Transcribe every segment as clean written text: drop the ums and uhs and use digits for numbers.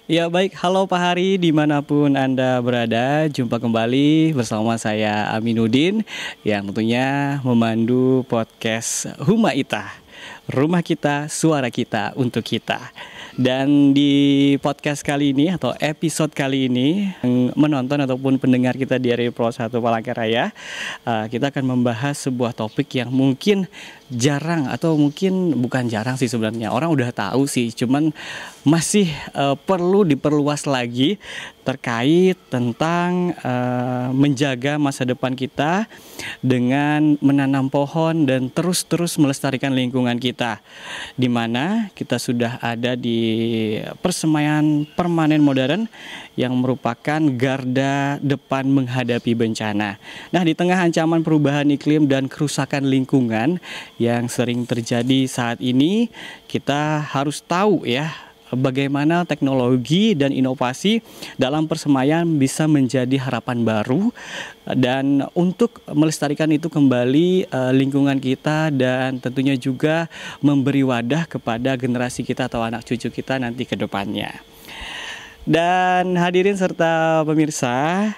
Ya baik, halo Pak Hari dimanapun Anda berada. Jumpa kembali bersama saya Aminuddin yang tentunya memandu podcast Huma Ita. Rumah kita, suara kita, untuk kita. Dan di podcast kali ini atau episode kali ini, menonton ataupun pendengar kita di RRI Pro 1 Palangkaraya, kita akan membahas sebuah topik yang mungkin jarang atau mungkin bukan jarang sih sebenarnya. Orang udah tahu sih, cuman masih perlu diperluas lagi terkait tentang menjaga masa depan kita dengan menanam pohon dan terus melestarikan lingkungan kita, di mana kita sudah ada di persemaian permanen modern yang merupakan garda depan menghadapi bencana. Nah, di tengah ancaman perubahan iklim dan kerusakan lingkungan yang sering terjadi saat ini, kita harus tahu ya bagaimana teknologi dan inovasi dalam persemaian bisa menjadi harapan baru dan untuk melestarikan itu kembali lingkungan kita dan tentunya juga memberi wadah kepada generasi kita atau anak cucu kita nanti ke depannya. Dan hadirin serta pemirsa,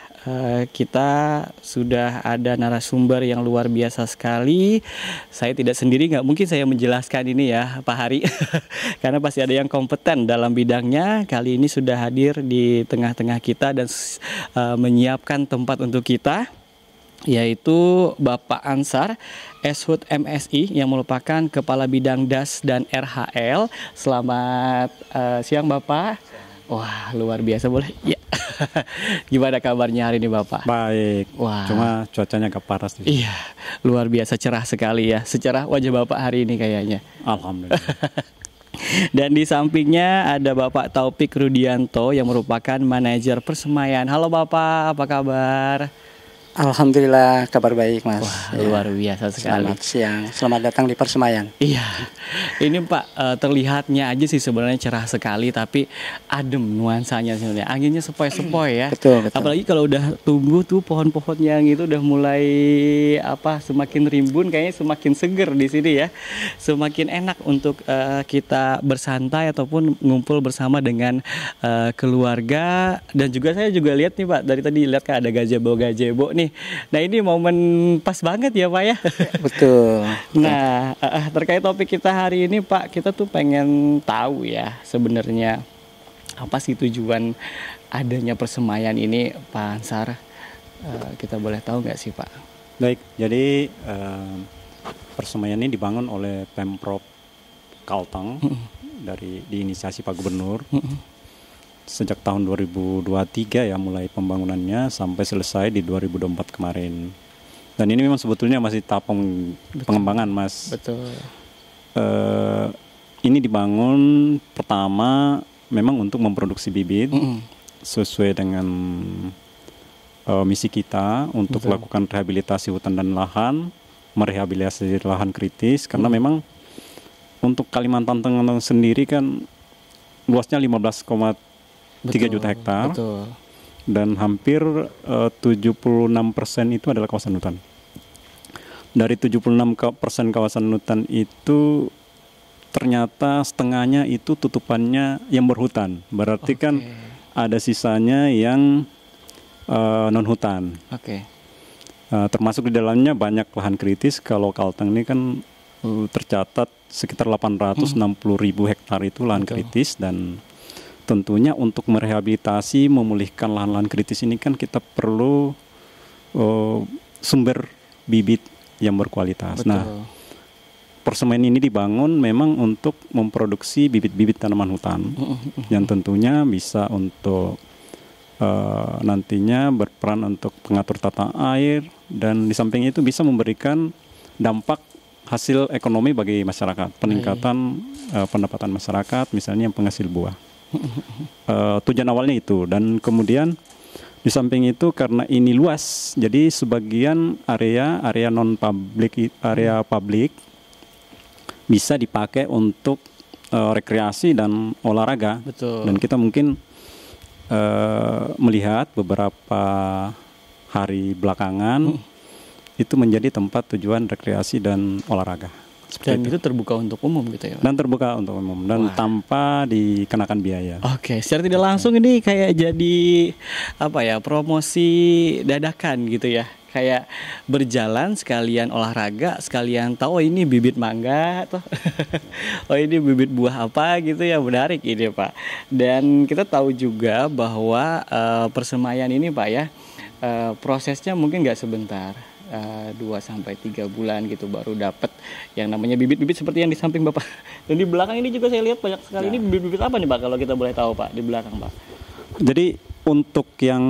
kita sudah ada narasumber yang luar biasa sekali. Saya tidak sendiri, nggak mungkin saya menjelaskan ini ya Pak Hari karena pasti ada yang kompeten dalam bidangnya. Kali ini sudah hadir di tengah-tengah kita dan menyiapkan tempat untuk kita, yaitu Bapak Ansar Eshud MSI yang merupakan Kepala Bidang DAS dan RHL. Selamat siang Bapak. Wah, luar biasa, boleh? Ya. Gimana kabarnya hari ini Bapak? Baik. Wah. Cuma cuacanya agak panas. Iya, luar biasa cerah sekali ya. Secerah wajah Bapak hari ini kayaknya. Alhamdulillah. Dan di sampingnya ada Bapak Taufik Rudianto yang merupakan manajer persemaian. Halo Bapak, apa kabar? Alhamdulillah, kabar baik Mas. Wah, luar biasa sekali. Selamat siang, selamat datang di Persemaian. Iya, ini Pak terlihatnya aja sih sebenarnya cerah sekali, tapi adem nuansanya sebenarnya. Anginnya sepoi-sepoi ya. Betul. Apalagi kalau udah tumbuh tuh pohon-pohon yang itu udah mulai semakin rimbun, kayaknya semakin seger di sini ya. Semakin enak untuk kita bersantai ataupun ngumpul bersama dengan keluarga. Dan juga saya juga lihat nih Pak, dari tadi lihat kan ada gazebo nih. Nah, ini momen pas banget ya Pak ya. Betul. Nah, terkait topik kita hari ini Pak, kita tuh pengen tahu ya sebenarnya apa sih tujuan adanya persemaian ini Pak Ansar. Kita boleh tahu nggak sih Pak? Baik, jadi persemaian ini dibangun oleh Pemprov Kalteng dari diinisiasi Pak Gubernur. Sejak tahun 2023 ya mulai pembangunannya sampai selesai di 2024 kemarin. Dan ini memang sebetulnya masih tahap pengembangan Mas. Betul. Ini dibangun pertama memang untuk memproduksi bibit sesuai dengan misi kita untuk melakukan rehabilitasi hutan dan lahan, merehabilitasi lahan kritis karena memang untuk Kalimantan Tengah sendiri kan luasnya 15,3 juta hektar. Betul. Dan hampir 76% itu adalah kawasan hutan. Dari 76% kawasan hutan itu ternyata setengahnya itu tutupannya yang berhutan. Berarti kan ada sisanya yang non hutan. Termasuk di dalamnya banyak lahan kritis. Kalau Kalteng ini kan tercatat sekitar 860.000 hektar itu lahan kritis, dan tentunya untuk merehabilitasi, memulihkan lahan-lahan kritis ini kan kita perlu sumber bibit yang berkualitas. Betul. Nah, persemaian ini dibangun memang untuk memproduksi bibit-bibit tanaman hutan yang tentunya bisa untuk nantinya berperan untuk pengatur tata air, dan di samping itu bisa memberikan dampak hasil ekonomi bagi masyarakat, peningkatan pendapatan masyarakat, misalnya yang penghasil buah. Tujuan awalnya itu, dan kemudian di samping itu karena ini luas, jadi sebagian area non publik, area publik bisa dipakai untuk rekreasi dan olahraga. Betul. Dan kita mungkin melihat beberapa hari belakangan itu menjadi tempat tujuan rekreasi dan olahraga. Dan itu terbuka untuk umum gitu ya, Pak? Dan terbuka untuk umum dan tanpa dikenakan biaya. Oke, secara tidak langsung ini kayak jadi apa ya, promosi dadakan gitu ya. Kayak berjalan sekalian olahraga, sekalian tahu oh ini bibit mangga toh. Oh ini bibit buah apa gitu ya, menarik ini Pak. Dan kita tahu juga bahwa persemaian ini Pak ya, prosesnya mungkin nggak sebentar. 2-3 bulan gitu baru dapat yang namanya bibit-bibit seperti yang di samping Bapak. Dan di belakang ini juga saya lihat banyak sekali. Ini bibit-bibit apa nih Pak kalau kita boleh tahu Pak di belakang Pak? Jadi untuk yang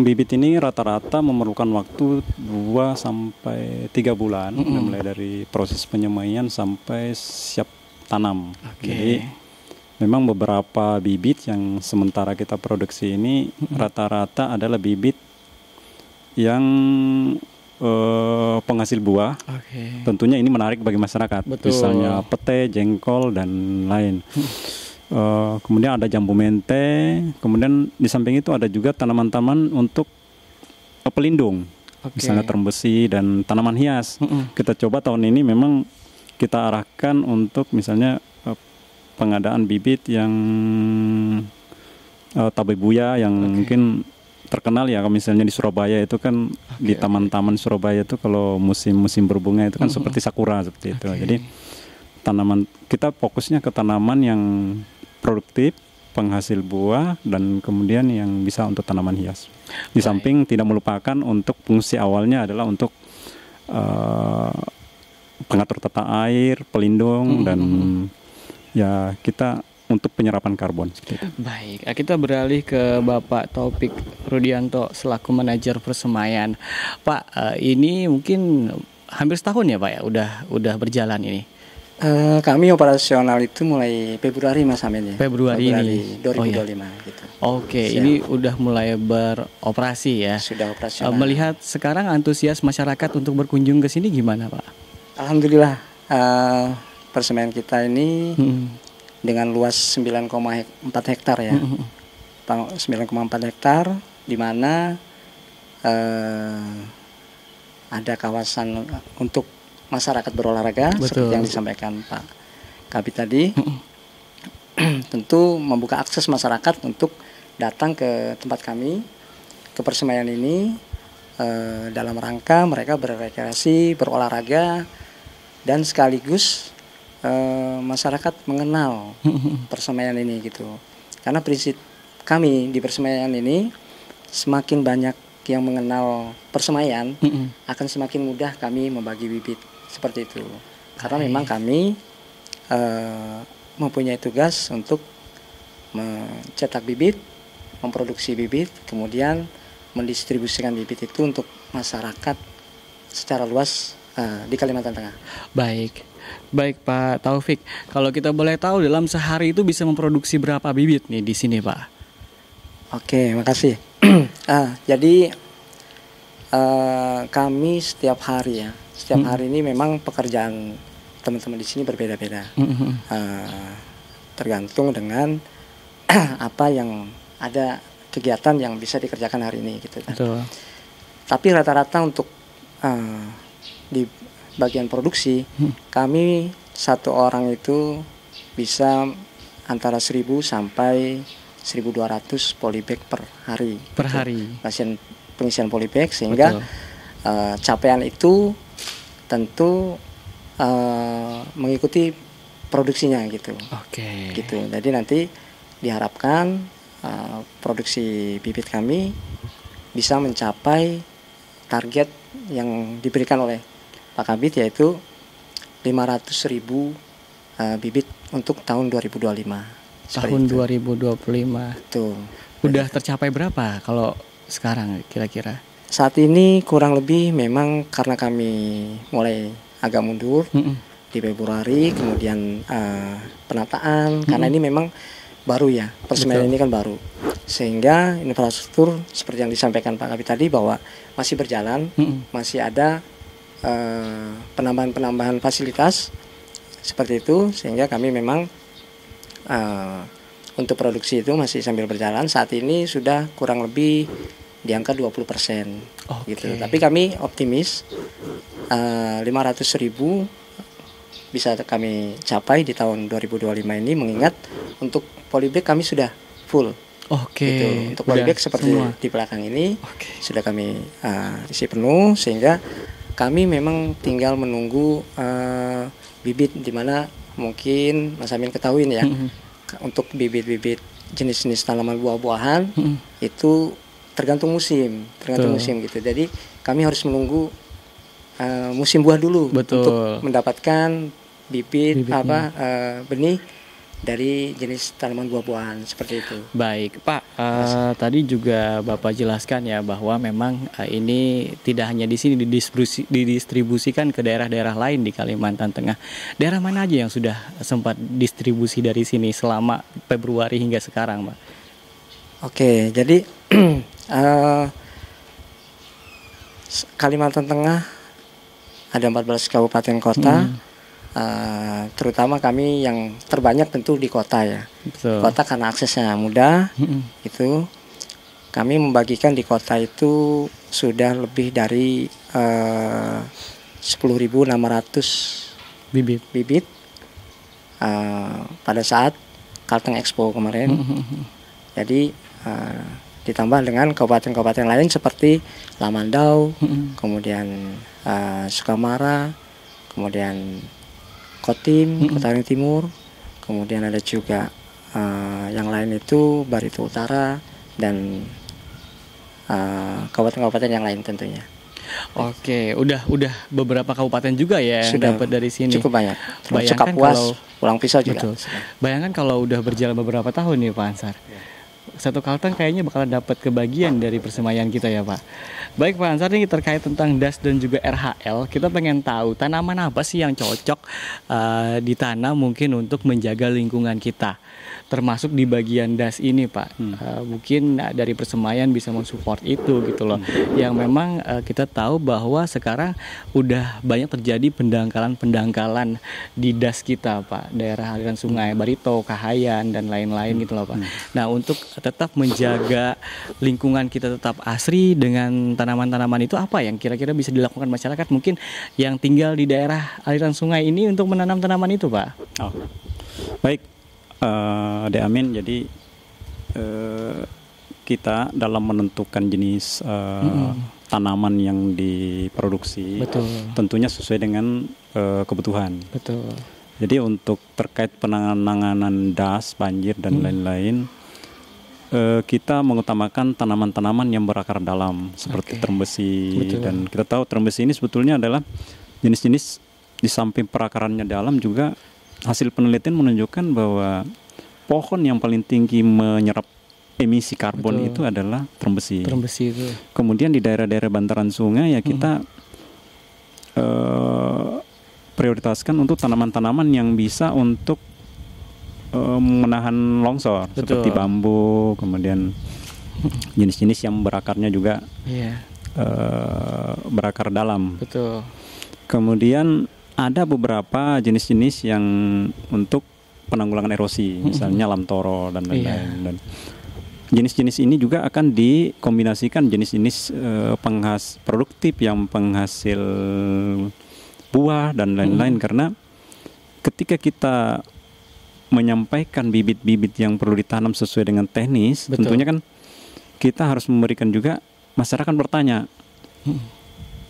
bibit ini rata-rata memerlukan waktu 2-3 bulan, mulai dari proses penyemaian sampai siap tanam. Jadi memang beberapa bibit yang sementara kita produksi ini rata-rata adalah bibit yang penghasil buah. Tentunya ini menarik bagi masyarakat. Betul. Misalnya pete, jengkol dan lain. Kemudian ada jambu mente. Kemudian di samping itu ada juga tanaman-tanaman untuk pelindung. Misalnya terumbu besi dan tanaman hias. Kita coba tahun ini memang kita arahkan untuk misalnya pengadaan bibit yang tabebuya yang mungkin terkenal ya, kalau misalnya di Surabaya itu kan di taman-taman Surabaya itu kalau musim berbunga itu kan seperti sakura seperti itu. Jadi tanaman kita fokusnya ke tanaman yang produktif, penghasil buah dan kemudian yang bisa untuk tanaman hias. Di samping tidak melupakan untuk fungsi awalnya adalah untuk pengatur tata air, pelindung dan ya kita untuk penyerapan karbon. Baik, kita beralih ke Bapak Taufik Rudianto selaku manajer persemaian. Pak, ini mungkin hampir setahun ya Pak ya, udah berjalan ini. Kami operasional itu mulai Februari Mas Amin ya. Februari ini 2025 gitu. Oke, ini udah mulai beroperasi ya. Sudah operasional. Melihat sekarang antusias masyarakat untuk berkunjung ke sini gimana Pak? Alhamdulillah, persemaian kita ini dengan luas 9,4 hektar ya. 9,4 hektar di mana ada kawasan untuk masyarakat berolahraga. Betul. Seperti yang disampaikan Pak Kabit tadi. Tentu membuka akses masyarakat untuk datang ke tempat kami, ke persemaian ini dalam rangka mereka berrekreasi, berolahraga dan sekaligus masyarakat mengenal persemaian ini gitu. Karena prinsip kami di persemaian ini, semakin banyak yang mengenal persemaian, akan semakin mudah kami membagi bibit seperti itu. Karena memang kami mempunyai tugas untuk mencetak bibit, memproduksi bibit, kemudian mendistribusikan bibit itu untuk masyarakat secara luas di Kalimantan Tengah. Baik Pak Taufik, kalau kita boleh tahu dalam sehari itu bisa memproduksi berapa bibit nih di sini Pak? Oke, makasih. Jadi kami setiap hari hari ini memang pekerjaan teman-teman di sini berbeda-beda, tergantung dengan apa yang ada kegiatan yang bisa dikerjakan hari ini gitu kan. Betul. Tapi rata-rata untuk di bagian produksi kami satu orang itu bisa antara 1000 sampai 1200 polybag per hari. Per hari. Pengisian polybag sehingga capaian itu tentu mengikuti produksinya gitu. Gitu. Jadi nanti diharapkan produksi bibit kami bisa mencapai target yang diberikan oleh Pak Kabit, yaitu 500.000 bibit untuk tahun 2025. Tahun 2025. Tuh. Udah tercapai berapa kalau sekarang kira-kira? Saat ini kurang lebih memang karena kami mulai agak mundur di Februari, kemudian penataan karena ini memang baru ya, persemaian ini kan baru, sehingga infrastruktur seperti yang disampaikan Pak Kabit tadi bahwa masih berjalan, masih ada penambahan fasilitas seperti itu, sehingga kami memang untuk produksi itu masih sambil berjalan. Saat ini sudah kurang lebih di angka 20% gitu. Tapi kami optimis 500.000 bisa kami capai di tahun 2025 ini, mengingat untuk polybag kami sudah full. Oke. Gitu. Untuk polybag seperti semua di belakang ini Oke. sudah kami isi penuh, sehingga kami memang tinggal menunggu bibit, di mana mungkin Mas Amin ketahuin ya, untuk bibit-bibit jenis-jenis tanaman buah-buahan itu tergantung musim gitu. Jadi kami harus menunggu musim buah dulu. Betul. Untuk mendapatkan benih dari jenis tanaman buah-buahan seperti itu. Baik, Pak. Tadi juga Bapak jelaskan ya bahwa memang ini tidak hanya di sini didistribusikan ke daerah-daerah lain di Kalimantan Tengah. Daerah mana aja yang sudah sempat distribusi dari sini selama Februari hingga sekarang, Pak? Oke, jadi Kalimantan Tengah ada 14 kabupaten kota. Terutama kami yang terbanyak tentu di kota ya. Betul. Kota karena aksesnya mudah. Itu kami membagikan di kota itu sudah lebih dari 10.600 bibit pada saat Kalteng Expo kemarin. Jadi ditambah dengan kabupaten-kabupaten lain seperti Lamandau, kemudian Sukamara, kemudian Kotim, Kota Waringin Timur, kemudian ada juga yang lain itu Barito Utara dan kabupaten-kabupaten yang lain tentunya. Oke, udah beberapa kabupaten juga ya yang dapat dari sini. Cukup banyak. Bayangkan Kapuas, kalau Pulang Pisau juga. betul. Bayangkan kalau udah berjalan beberapa tahun nih Pak Ansar. Satu Kalteng kayaknya bakal dapat kebagian dari persemaian kita ya Pak. Baik Pak Ansar, ini terkait tentang DAS dan juga RHL, kita pengen tahu tanaman apa sih yang cocok ditanam mungkin untuk menjaga lingkungan kita, termasuk di bagian DAS ini Pak. Mungkin dari persemaian bisa mensupport itu gitu loh. Yang memang kita tahu bahwa sekarang udah banyak terjadi pendangkalan di DAS kita Pak, daerah aliran sungai Barito, Kahayan dan lain-lain gitu loh Pak. Nah, untuk tetap menjaga lingkungan kita tetap asri dengan tanaman-tanaman itu, apa yang kira-kira bisa dilakukan masyarakat mungkin yang tinggal di daerah aliran sungai ini untuk menanam tanaman itu Pak? Oh, baik, Ade Amin. Jadi kita dalam menentukan jenis tanaman yang diproduksi, betul, tentunya sesuai dengan kebutuhan. Betul. Jadi untuk terkait penanganan DAS, banjir dan lain-lain, kita mengutamakan tanaman-tanaman yang berakar dalam seperti terumbu besi. Betul. Dan kita tahu terumbu besi ini sebetulnya adalah jenis-jenis di samping perakarannya dalam, juga hasil penelitian menunjukkan bahwa pohon yang paling tinggi menyerap emisi karbon itu adalah terumbu besi. Terumbu besi itu. Kemudian di daerah-daerah bantaran sungai ya kita prioritaskan untuk tanaman-tanaman yang bisa untuk menahan longsor. Betul. Seperti bambu, kemudian jenis-jenis yang berakarnya juga berakar dalam. Betul. Kemudian ada beberapa jenis-jenis yang untuk penanggulangan erosi, misalnya lamtoro dan lain-lain. Dan jenis-jenis ini juga akan dikombinasikan jenis-jenis produktif yang penghasil buah dan lain-lain, karena ketika kita menyampaikan bibit-bibit yang perlu ditanam sesuai dengan teknis, tentunya kan kita harus memberikan juga masyarakat bertanya,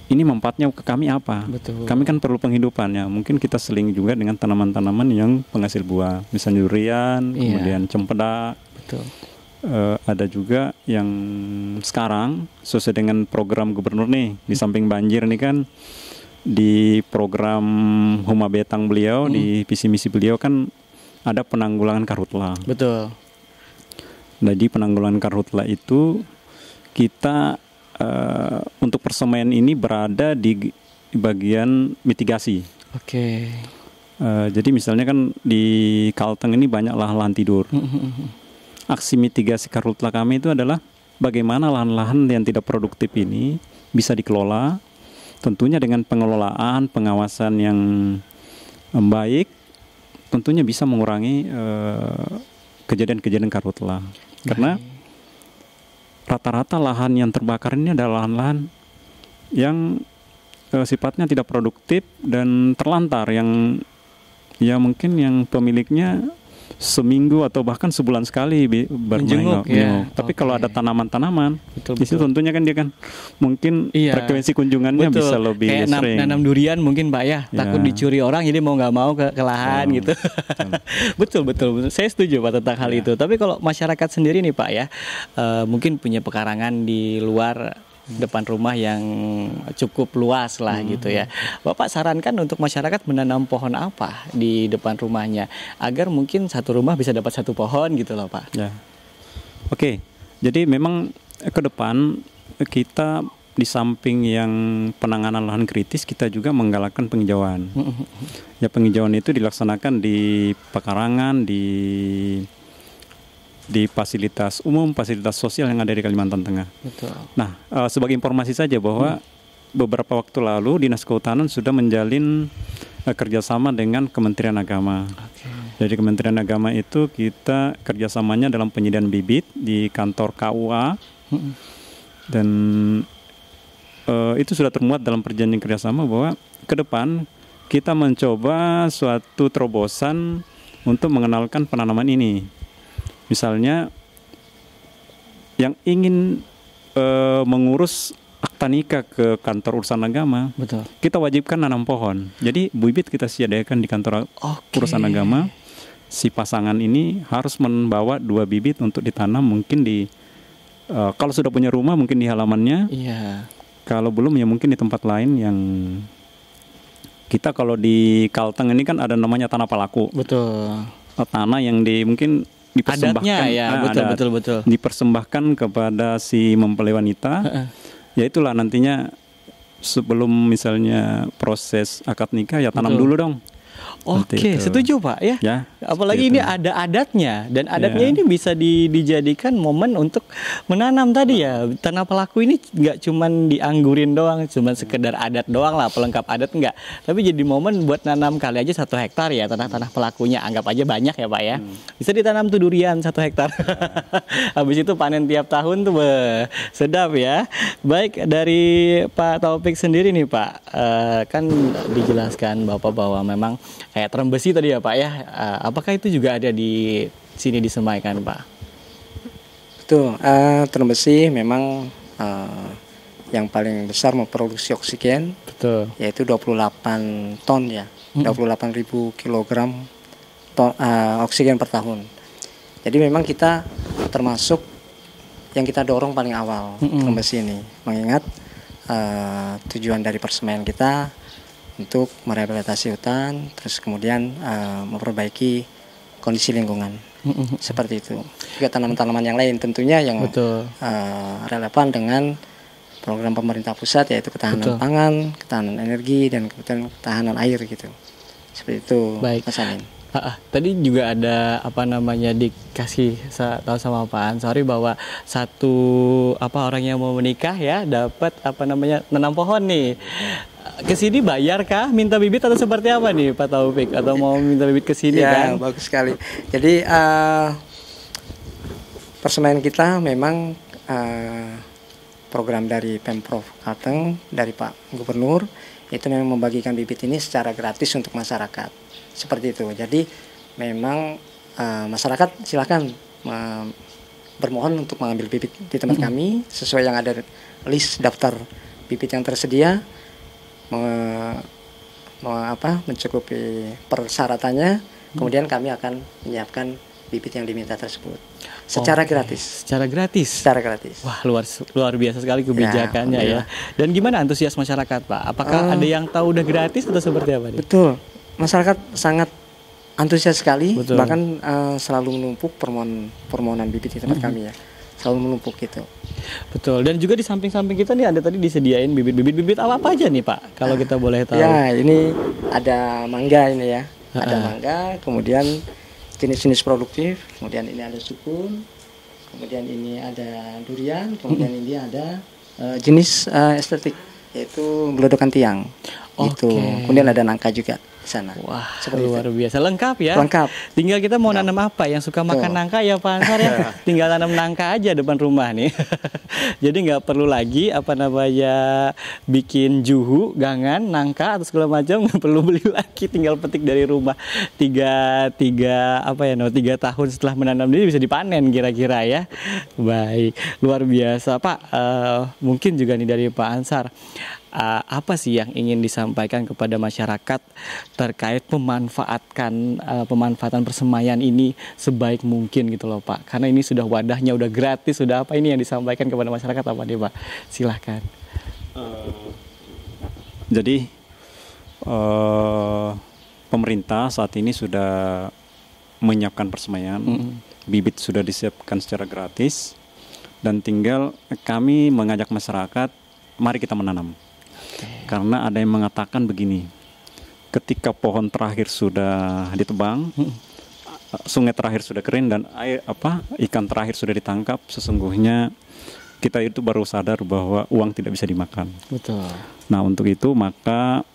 ini manfaatnya ke kami apa? Betul. Kami kan perlu penghidupannya. Mungkin kita seling juga dengan tanaman-tanaman yang penghasil buah, misalnya durian, kemudian cempedak. Betul. Ada juga yang sekarang sesuai dengan program gubernur nih, di samping banjir nih kan, di program Huma Betang beliau, di visi misi beliau kan ada penanggulangan karhutla. Betul. Jadi penanggulangan karhutla itu kita untuk persemaian ini berada di bagian mitigasi. Oke. Jadi misalnya kan di Kalteng ini banyak lahan-lahan tidur. Aksi mitigasi karhutla kami itu adalah bagaimana lahan-lahan yang tidak produktif ini bisa dikelola, tentunya dengan pengelolaan, pengawasan yang baik, tentunya bisa mengurangi kejadian-kejadian karhutla. Karena rata-rata lahan yang terbakar ini adalah lahan-lahan yang sifatnya tidak produktif dan terlantar, yang ya mungkin yang pemiliknya seminggu atau bahkan sebulan sekali Menjenguk, ya. Tapi kalau ada tanaman-tanaman, Betul, di situ tentunya kan dia kan mungkin Iya. frekuensi kunjungannya Betul. bisa lebih Kayak sering. nanam durian mungkin Pak ya, takut Ya. dicuri orang jadi mau nggak mau ke lahan gitu. betul. Saya setuju Pak tentang hal itu. Tapi kalau masyarakat sendiri nih Pak ya, mungkin punya pekarangan di luar depan rumah yang cukup luas lah gitu ya. Bapak sarankan untuk masyarakat menanam pohon apa di depan rumahnya agar mungkin satu rumah bisa dapat satu pohon gitu loh Pak. Ya. Oke. Jadi memang ke depan kita di samping yang penanganan lahan kritis, kita juga menggalakkan penghijauan. Ya, penghijauan itu dilaksanakan di pekarangan, di fasilitas umum, fasilitas sosial yang ada di Kalimantan Tengah. Betul. Nah, sebagai informasi saja bahwa beberapa waktu lalu Dinas Kehutanan sudah menjalin kerjasama dengan Kementerian Agama. Jadi Kementerian Agama itu kita kerjasamanya dalam penyediaan bibit di kantor KUA, dan itu sudah termuat dalam perjanjian kerjasama bahwa ke depan kita mencoba suatu terobosan untuk mengenalkan penanaman ini. Misalnya yang ingin mengurus akta nikah ke kantor urusan agama, Betul. kita wajibkan nanam pohon. Jadi bibit kita sediakan di kantor urusan agama. Si pasangan ini harus membawa 2 bibit untuk ditanam, mungkin di kalau sudah punya rumah mungkin di halamannya. Iya. Kalau belum ya mungkin di tempat lain yang kita, kalau di Kalteng ini kan ada namanya tanah palaku. Betul. Tanah yang mungkin dipersembahkan, Adatnya ya, betul. dipersembahkan kepada si mempelai wanita. Ya itulah nantinya sebelum misalnya proses akad nikah ya tanam Betul. dulu dong. Oke, Seperti itu. setuju Pak ya. Ya, Apalagi seperti ini itu. ada adatnya, dan adatnya Ya. ini bisa dijadikan momen untuk menanam tadi ya. Tanah pelaku ini nggak cuman dianggurin doang, cuman sekedar adat doang lah, pelengkap adat enggak. Tapi jadi momen buat nanam kali aja 1 hektar ya tanah pelakunya, anggap aja banyak ya Pak ya. Bisa ditanam tuh durian 1 hektar. Habis itu panen tiap tahun tuh, sedap ya. Baik, dari Pak Taufik sendiri nih Pak, kan dijelaskan Bapak bahwa memang kayak terem besi tadi ya Pak ya. Apakah itu juga ada di sini disemaikan Pak? Betul, terem besi memang yang paling besar memproduksi oksigen, Betul. yaitu 28 ton ya, 28.000 kilogram oksigen per tahun. Jadi memang kita termasuk yang kita dorong paling awal terem besi ini, mengingat tujuan dari persemaian kita untuk merehabilitasi hutan, terus kemudian memperbaiki kondisi lingkungan, seperti itu. Juga tanaman-tanaman yang lain tentunya yang relevan dengan program pemerintah pusat, yaitu ketahanan pangan, ketahanan energi, dan kemudian ketahanan air gitu. Seperti itu, Baik. Mas Amin. Tadi juga ada dikasih tahu sama Pak Ansori bahwa orang yang mau menikah ya dapat nanam pohon nih. Kesini bayar kah, minta bibit atau seperti apa nih Pak Taufik, atau mau minta bibit kesini kan? Ya, bagus sekali. Jadi persemaian kita memang program dari Pemprov Kalteng, dari Pak Gubernur, itu memang membagikan bibit ini secara gratis untuk masyarakat. Seperti itu. Jadi memang masyarakat silakan bermohon untuk mengambil bibit di tempat kami sesuai yang ada list daftar bibit yang tersedia, mencukupi persyaratannya, kemudian kami akan menyiapkan bibit yang diminta tersebut secara gratis. Secara gratis. Secara gratis. Wah, luar biasa sekali kebijakannya ya. Dan gimana antusias masyarakat Pak? Apakah ada yang tahu udah gratis atau seperti apa nih? Betul. Masyarakat sangat antusias sekali, Betul. bahkan selalu menumpuk permohonan bibit di tempat kami ya. Selalu menumpuk gitu. Betul. Dan juga di samping-samping kita nih ada tadi disediain bibit apa aja nih Pak? Kalau kita boleh tahu. Ya, ini ada mangga ini ya. Ada mangga, kemudian jenis-jenis produktif, kemudian ini ada sukun, kemudian ini ada durian, kemudian ini ada jenis estetik, yaitu gelodokan tiang. gitu. Oke. Kemudian ada nangka juga di sana. Wah, Seperti luar biasa, lengkap ya. Lengkap. Tinggal kita mau nanam apa, yang suka makan Tuh. nangka ya Pak Ansar ya. Tinggal tanam nangka aja depan rumah nih. Jadi nggak perlu lagi bikin juhu, gangan, nangka atau segala macam, nggak perlu beli lagi. Tinggal petik dari rumah. Tiga tahun setelah menanam ini bisa dipanen kira-kira ya. Baik, luar biasa Pak. Mungkin juga nih dari Pak Ansar. Apa sih yang ingin disampaikan kepada masyarakat terkait pemanfaatan persemaian ini sebaik mungkin gitu loh Pak? Karena ini sudah wadahnya udah gratis, sudah apa, ini yang disampaikan kepada masyarakat apa nih Pak? Silahkan. Jadi pemerintah saat ini sudah menyiapkan persemaian, bibit sudah disiapkan secara gratis, dan tinggal kami mengajak masyarakat, mari kita menanam. Karena ada yang mengatakan begini, ketika pohon terakhir sudah ditebang, sungai terakhir sudah kering dan ikan terakhir sudah ditangkap, sesungguhnya kita itu baru sadar bahwa uang tidak bisa dimakan. Betul. Nah, untuk itu maka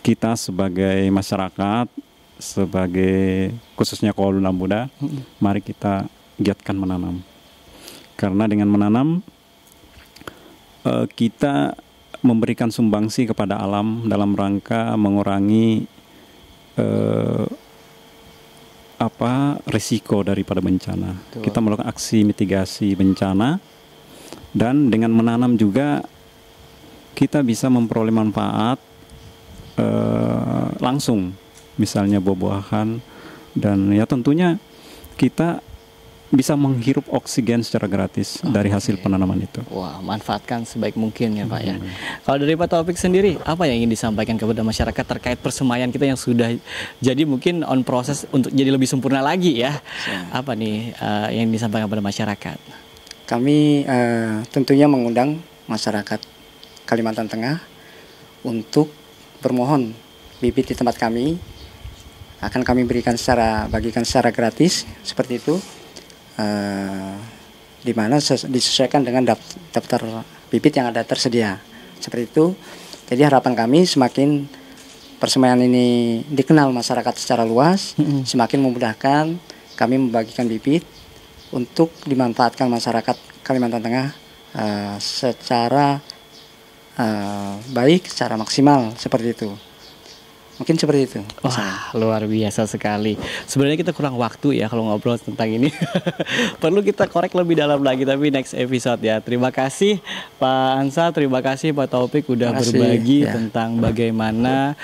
kita sebagai masyarakat, khususnya kaum muda, mari kita giatkan menanam. Karena dengan menanam kita memberikan sumbangsi kepada alam dalam rangka mengurangi risiko daripada bencana. Betul. Kita melakukan aksi mitigasi bencana, dan dengan menanam juga kita bisa memperoleh manfaat langsung, misalnya buah-buahan, dan ya tentunya kita bisa menghirup oksigen secara gratis dari hasil penanaman itu. Wah, manfaatkan sebaik mungkin ya Pak ya. Kalau dari Pak Taufik sendiri, apa yang ingin disampaikan kepada masyarakat terkait persemaian kita yang sudah jadi mungkin on proses untuk jadi lebih sempurna lagi ya? Apa nih yang disampaikan kepada masyarakat? Kami tentunya mengundang masyarakat Kalimantan Tengah untuk bermohon bibit di tempat kami. Akan kami bagikan secara gratis seperti itu. Di mana disesuaikan dengan daftar bibit yang ada tersedia seperti itu. Jadi harapan kami semakin persemaian ini dikenal masyarakat secara luas, semakin memudahkan kami membagikan bibit untuk dimanfaatkan masyarakat Kalimantan Tengah secara baik, secara maksimal seperti itu. Mungkin seperti itu. Wah, luar biasa sekali. Sebenarnya kita kurang waktu ya kalau ngobrol tentang ini. Perlu kita korek lebih dalam lagi, tapi next episode ya. Terima kasih Pak Ansar, terima kasih Pak Taufik udah berbagi tentang bagaimana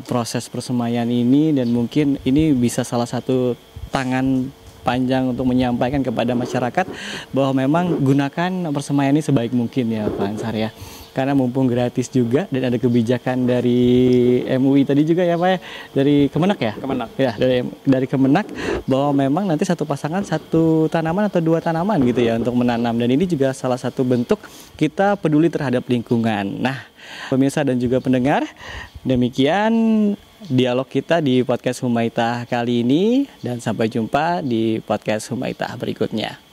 proses persemaian ini, dan mungkin ini bisa salah satu tangan panjang untuk menyampaikan kepada masyarakat bahwa memang gunakan persemaian ini sebaik mungkin ya Pak Ansar ya. Karena mumpung gratis juga, dan ada kebijakan dari MUI tadi juga ya Pak ya, dari Kemenak ya? Kemenak. Ya, dari Kemenak, bahwa memang nanti satu pasangan satu tanaman atau dua tanaman gitu ya untuk menanam, dan ini juga salah satu bentuk kita peduli terhadap lingkungan. Nah, pemirsa dan juga pendengar, demikian dialog kita di podcast Humaitah kali ini, dan sampai jumpa di podcast Humaitah berikutnya.